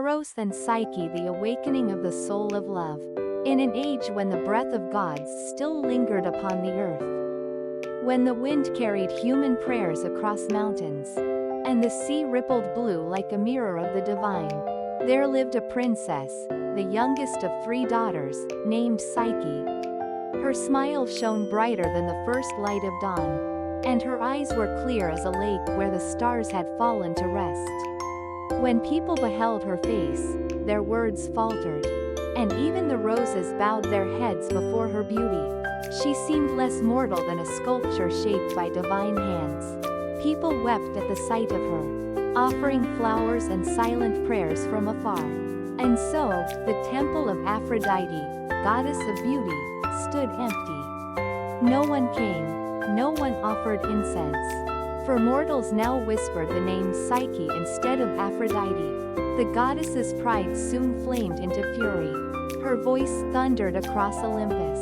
Eros and Psyche, the awakening of the soul of love. In an age when the breath of gods still lingered upon the earth. When the wind carried human prayers across mountains. And the sea rippled blue like a mirror of the divine. There lived a princess, the youngest of 3 daughters, named Psyche. Her smile shone brighter than the first light of dawn. And her eyes were clear as a lake where the stars had fallen to rest. When people beheld her face, their words faltered. And even the roses bowed their heads before her beauty. She seemed less mortal than a sculpture shaped by divine hands. People wept at the sight of her, offering flowers and silent prayers from afar. And so, the temple of Aphrodite, goddess of beauty, stood empty. No one came, no one offered incense. For mortals now whispered the name Psyche instead of Aphrodite. The goddess's pride soon flamed into fury. Her voice thundered across Olympus.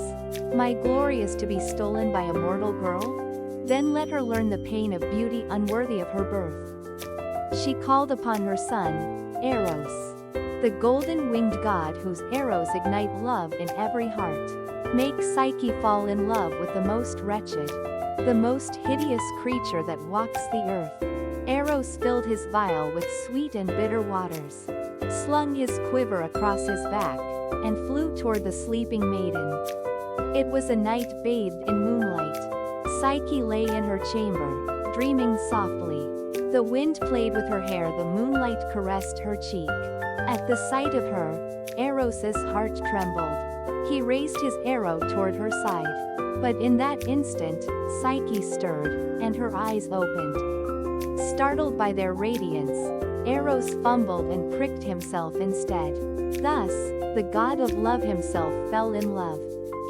My glory is to be stolen by a mortal girl? Then let her learn the pain of beauty unworthy of her birth. She called upon her son, Eros, the golden-winged god whose arrows ignite love in every heart. Make Psyche fall in love with the most wretched, the most hideous creature that walks the earth. Eros filled his vial with sweet and bitter waters, slung his quiver across his back, and flew toward the sleeping maiden. It was a night bathed in moonlight. Psyche lay in her chamber, dreaming softly. The wind played with her hair, the moonlight caressed her cheek. At the sight of her, Eros's heart trembled. He raised his arrow toward her side. But in that instant, Psyche stirred, and her eyes opened. Startled by their radiance, Eros fumbled and pricked himself instead. Thus, the god of love himself fell in love.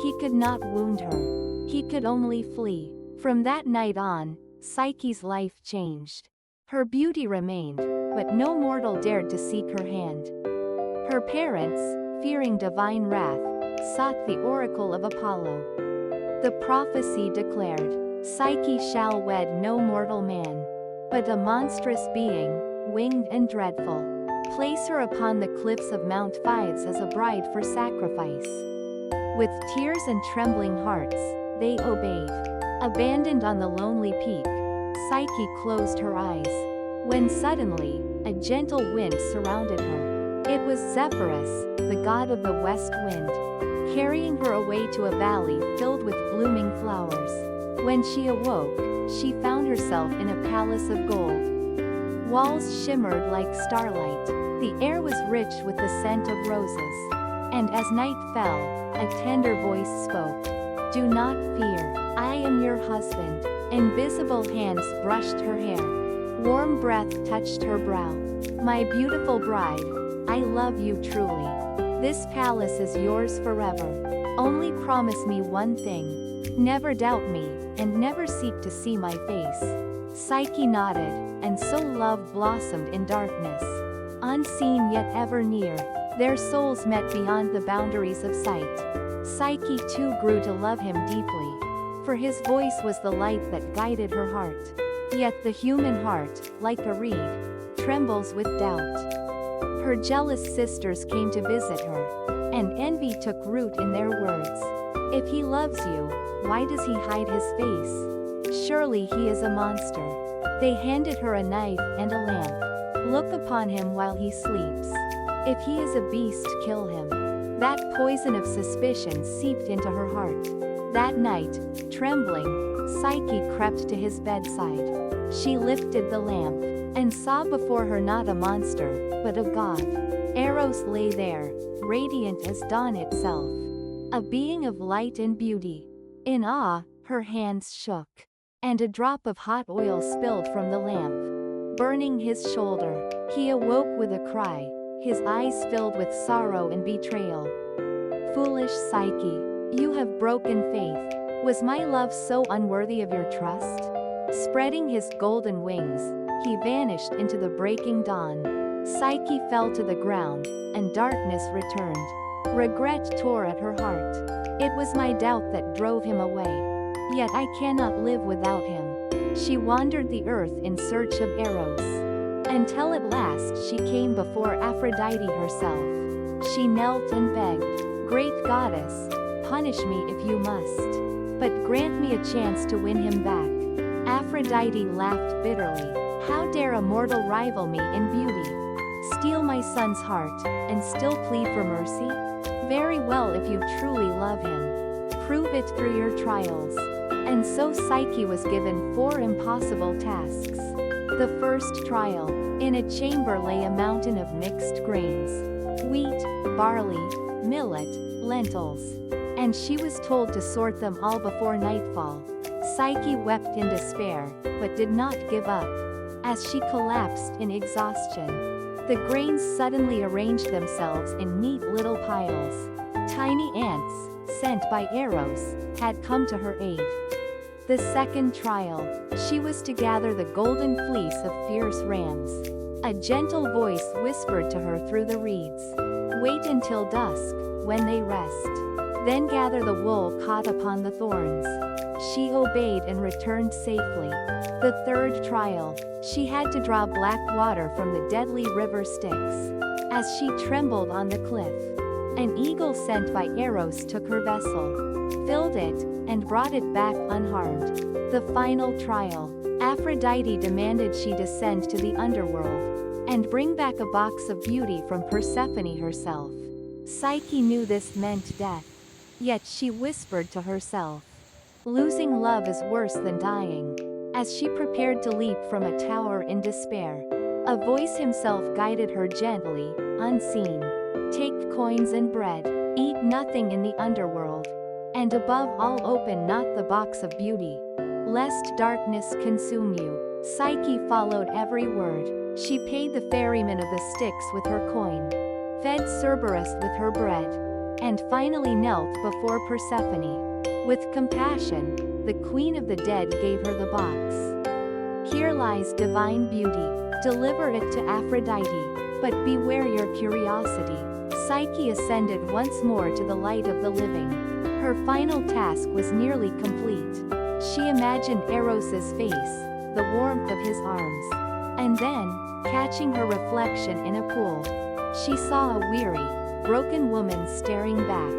He could not wound her. He could only flee. From that night on, Psyche's life changed. Her beauty remained, but no mortal dared to seek her hand. Her parents, fearing divine wrath, sought the oracle of Apollo. The prophecy declared, Psyche shall wed no mortal man, but a monstrous being, winged and dreadful. Place her upon the cliffs of Mount Phythes as a bride for sacrifice. With tears and trembling hearts, they obeyed. Abandoned on the lonely peak, Psyche closed her eyes. When suddenly, a gentle wind surrounded her. It was Zephyrus, the god of the west wind, carrying her away to a valley filled with blooming flowers. When she awoke, she found herself in a palace of gold. Walls shimmered like starlight. The air was rich with the scent of roses. And as night fell, a tender voice spoke. Do not fear, I am your husband. Invisible hands brushed her hair. Warm breath touched her brow. My beautiful bride, I love you truly. This palace is yours forever. Only promise me one thing. Never doubt me, and never seek to see my face. Psyche nodded, and so love blossomed in darkness. Unseen yet ever near, their souls met beyond the boundaries of sight. Psyche too grew to love him deeply, for his voice was the light that guided her heart. Yet the human heart, like a reed, trembles with doubt. Her jealous sisters came to visit her, and envy took root in their words. If he loves you, why does he hide his face? Surely he is a monster. They handed her a knife and a lamp. Look upon him while he sleeps. If he is a beast, kill him. That poison of suspicion seeped into her heart. That night, trembling, Psyche crept to his bedside. She lifted the lamp, and saw before her not a monster, but a god. Eros lay there, radiant as dawn itself. A being of light and beauty. In awe, her hands shook. And a drop of hot oil spilled from the lamp, burning his shoulder. He awoke with a cry, his eyes filled with sorrow and betrayal. Foolish Psyche, you have broken faith. Was my love so unworthy of your trust? Spreading his golden wings, he vanished into the breaking dawn. Psyche fell to the ground, and darkness returned. Regret tore at her heart. It was my doubt that drove him away. Yet I cannot live without him. She wandered the earth in search of Eros. until at last she came before Aphrodite herself. She knelt and begged, "Great goddess, punish me if you must, but grant me a chance to win him back." Aphrodite laughed bitterly. "How dare a mortal rival me in beauty? Steal my son's heart, and still plead for mercy? Very well, if you truly love him. Prove it through your trials." And so Psyche was given 4 impossible tasks. The first trial. In a chamber lay a mountain of mixed grains: wheat, barley, millet, lentils. And she was told to sort them all before nightfall. Psyche wept in despair, but did not give up. As she collapsed in exhaustion, the grains suddenly arranged themselves in neat little piles. Tiny ants, sent by Eros, had come to her aid. The second trial. She was to gather the golden fleece of fierce rams. A gentle voice whispered to her through the reeds, "Wait until dusk, when they rest. Then gather the wool caught upon the thorns." She obeyed and returned safely. The third trial. She had to draw black water from the deadly river Styx. As she trembled on the cliff, an eagle sent by Eros took her vessel, filled it, and brought it back unharmed. The final trial. Aphrodite demanded she descend to the underworld, and bring back a box of beauty from Persephone herself. Psyche knew this meant death. Yet she whispered to herself, "Losing love is worse than dying." As she prepared to leap from a tower in despair, a voice himself guided her gently, unseen. "Take coins and bread, eat nothing in the underworld, and above all open not the box of beauty, lest darkness consume you." Psyche followed every word. She paid the ferryman of the Styx with her coin, fed Cerberus with her bread, and finally knelt before Persephone. With compassion, the queen of the dead gave her the box. "Here lies divine beauty. Deliver it to Aphrodite, but beware your curiosity." Psyche ascended once more to the light of the living. Her final task was nearly complete. She imagined Eros's face, the warmth of his arms. And then, catching her reflection in a pool, she saw a weary, broken woman staring back.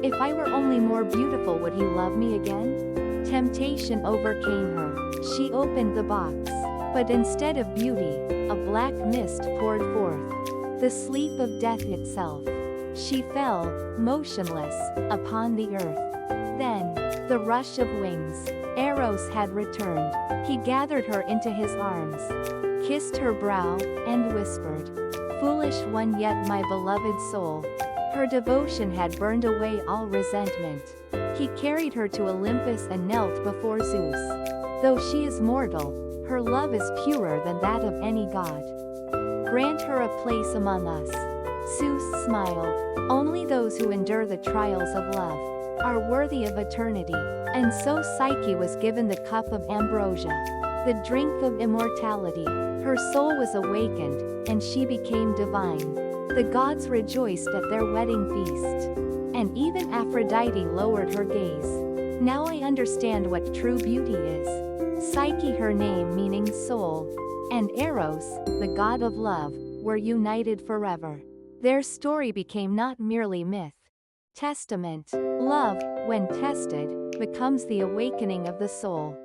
If I were only more beautiful, would he love me again? Temptation overcame her. She opened the box, but instead of beauty, a black mist poured forth, the sleep of death itself. She fell, motionless, upon the earth. Then, the rush of wings. Eros had returned. He gathered her into his arms, kissed her brow, and whispered, "Foolish one, yet my beloved soul." Her devotion had burned away all resentment. He carried her to Olympus and knelt before Zeus. Though she is mortal, her love is purer than that of any god. Grant her a place among us. Zeus smiled. Only those who endure the trials of love are worthy of eternity. And so Psyche was given the cup of ambrosia, the drink of immortality. Her soul was awakened, and she became divine. The gods rejoiced at their wedding feast, and even Aphrodite lowered her gaze. Now I understand what true beauty is. Psyche, her name meaning soul, and Eros, the god of love, were united forever. Their story became not merely myth, testament. Love, when tested, becomes the awakening of the soul.